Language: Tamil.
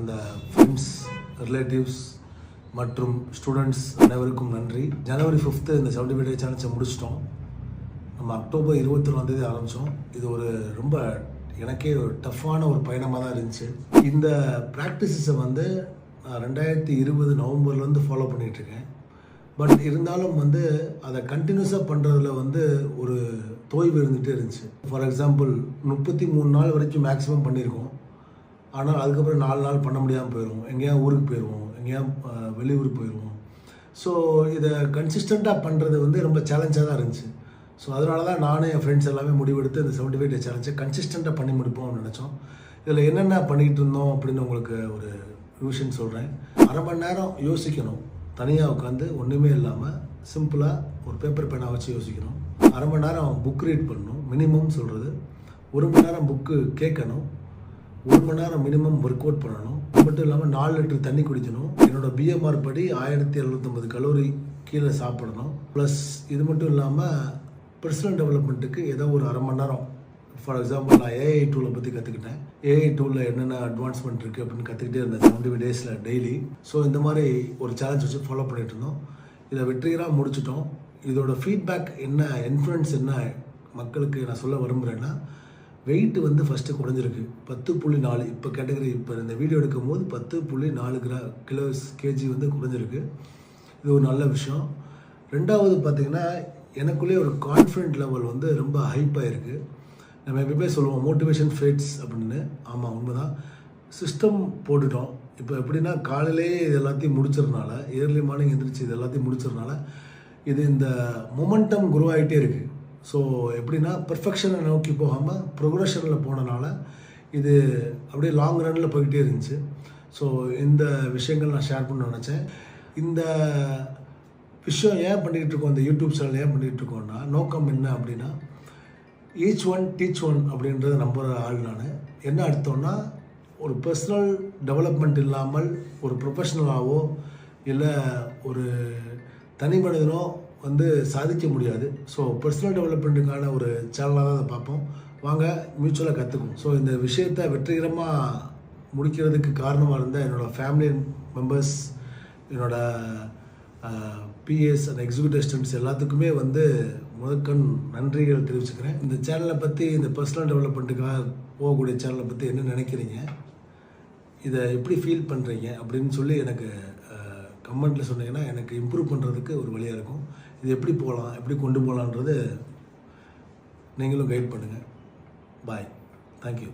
அந்த ஃப்ரெண்ட்ஸ், ரிலேட்டிவ்ஸ் மற்றும் ஸ்டூடெண்ட்ஸ் அனைவருக்கும் நன்றி. ஜனவரி 5 இந்த 75 டே சேலஞ்சை முடிச்சிட்டோம். நம்ம அக்டோபர் 21 ஆரம்பித்தோம். இது ஒரு ரொம்ப எனக்கே ஒரு டஃப்பான ஒரு பயணமாக தான் இருந்துச்சு. இந்த ப்ராக்டிஸஸை வந்து நான் 2020 நவம்பர்லேருந்து ஃபாலோ பண்ணிகிட்ருக்கேன். பட் இருந்தாலும் வந்து அதை கண்டினியூஸாக பண்ணுறதுல வந்து ஒரு தோய்வு இருந்துகிட்டே இருந்துச்சு. ஃபார் எக்ஸாம்பிள் 33 நாள் வரைக்கும் மேக்ஸிமம் பண்ணியிருக்கோம். ஆனால் அதுக்கப்புறம் 4 நாள் பண்ண முடியாமல் போயிடுவோம். எங்கேயா ஊருக்கு போயிடுவோம், எங்கேயா வெளியூருக்கு போயிடுவோம். ஸோ இதை கன்சிஸ்டண்ட்டாக பண்ணுறது வந்து ரொம்ப சேலஞ்சாக தான் இருந்துச்சு. ஸோ அதனால தான் நானும் என் ஃப்ரெண்ட்ஸ் எல்லாமே முடிவெடுத்து இந்த 75 டே சேலஞ்சை கன்சிஸ்டண்ட்டாக பண்ணி முடிப்போம்னு நினச்சோம். இதில் என்னென்ன பண்ணிகிட்டு இருந்தோம் அப்படின்னு உங்களுக்கு ஒரு விஷயம் சொல்கிறேன். அரை மணி நேரம் யோசிக்கணும். தனியாக உட்காந்து ஒன்றுமே இல்லாமல் சிம்பிளாக ஒரு பேப்பர் பேனா வச்சு யோசிக்கணும். அரை மணி நேரம் புக் ரீட் பண்ணணும். மினிமம் சொல்கிறது 1 மணி நேரம் புக்கு கேட்கணும். 1 மணி நேரம் மினிமம் ஒர்க் அவுட் பண்ணணும். அது மட்டும் இல்லாமல் 4 லிட்டர் தண்ணி குடிக்கணும். என்னோடய BMR படி 1750 கலோரி கீழே சாப்பிடணும். ப்ளஸ் இது மட்டும் இல்லாமல் பர்சனல் டெவலப்மெண்ட்டுக்கு ஏதோ ஒரு அரை மணி நேரம். ஃபார் எக்ஸாம்பிள் நான் AI டூலை பற்றி கற்றுக்கிட்டேன். AI டூலில் என்னென்ன அட்வான்ஸ்மெண்ட் இருக்குது அப்படின்னு கற்றுக்கிட்டே இருந்தேன் 75 டேஸில் டெய்லி. ஸோ இந்த மாதிரி ஒரு சேலஞ்ச் வச்சு ஃபாலோ பண்ணிகிட்டு இருந்தோம். இதை வெற்றிகரமாக முடிச்சிட்டோம். இதோட ஃபீட்பேக் என்ன, இன்ஃப்ளூயன்ஸ் என்ன மக்களுக்கு நான் சொல்ல விரும்புகிறேன்னா, வெயிட் வந்து ஃபஸ்ட்டு குறைஞ்சிருக்கு 10.4. இப்போ கேட்டகரி இப்போ இந்த வீடியோ எடுக்கும் போது 10.4 கேஜி வந்து குறைஞ்சிருக்கு. இது ஒரு நல்ல விஷயம். ரெண்டாவது பார்த்திங்கன்னா, எனக்குள்ளே ஒரு கான்ஃபிடென்ட் லெவல் வந்து ரொம்ப ஹைப்பாக இருக்குது. நம்ம எப்பவுமே சொல்லுவோம் மோட்டிவேஷன் ஃபேட்ஸ் அப்படின்னு. ஆமாம், உண்மைதான். சிஸ்டம் போட்டுட்டோம். இப்போ எப்படின்னா காலையிலே இது எல்லாத்தையும் முடிச்சதுனால, ஏர்லி மார்னிங் எந்திரிச்சு இது எல்லாத்தையும் முடிச்சதுனால இது இந்த மொமெண்டம் குரோ ஆகிட்டே இருக்குது. ஸோ எப்படின்னா பெர்ஃபெக்ஷனை நோக்கி போகாமல் ப்ரொக்ரெஷனில் போனனால இது அப்படியே லாங் ரன்னில் போய்கிட்டே இருந்துச்சு. ஸோ இந்த விஷயங்கள் நான் ஷேர் பண்ண நினச்சேன். இந்த விஷயம் ஏன் பண்ணிகிட்டு இருக்கோம், இந்த யூடியூப் சேனல் ஏன் பண்ணிகிட்டு இருக்கோம்னா, நோக்கம் என்ன அப்படின்னா, ஈச் ஒன் டீச் ஒன் அப்படின்றத நம்புகிற ஆள் நான். என்ன அர்த்தம்னா, ஒரு பர்சனல் டெவலப்மெண்ட் இல்லாமல் ஒரு ப்ரொஃபஷ்னலாகவோ இல்லை ஒரு தனி மனிதனோ வந்து சாதிக்க முடியாது. ஸோ பர்சனல் டெவலப்மெண்ட்டுக்கான ஒரு சேனலாக தான் அதை பார்ப்போம். வாங்க மியூச்சுவலாக கற்றுக்குவோம். ஸோ இந்த விஷயத்தை வெற்றிகரமாக முடிக்கிறதுக்கு காரணமாக இருந்தால் என்னோடய ஃபேமிலி மெம்பர்ஸ், என்னோடய PAs அண்ட் எக்ஸிக்யூட்டிவ் அசிஸ்டன்ட்ஸ் எல்லாத்துக்குமே வந்து முதற்கண் நன்றிகள் தெரிவிச்சுக்கிறேன். இந்த சேனலை பற்றி, இந்த பர்சனல் டெவலப்மெண்ட்டுக்காக போகக்கூடிய சேனலை பற்றி என்ன நினைக்கிறீங்க, இதை எப்படி ஃபீல் பண்ணுறீங்க அப்படின்னு சொல்லி எனக்கு கமெண்ட்டில் சொன்னீங்கன்னா எனக்கு இம்ப்ரூவ் பண்ணுறதுக்கு ஒரு வழியாக இருக்கும். இது எப்படி போகலாம், எப்படி கொண்டு போகலான்றது நீங்களும் கைட் பண்ணுங்கள். பாய். தேங்க்யூ.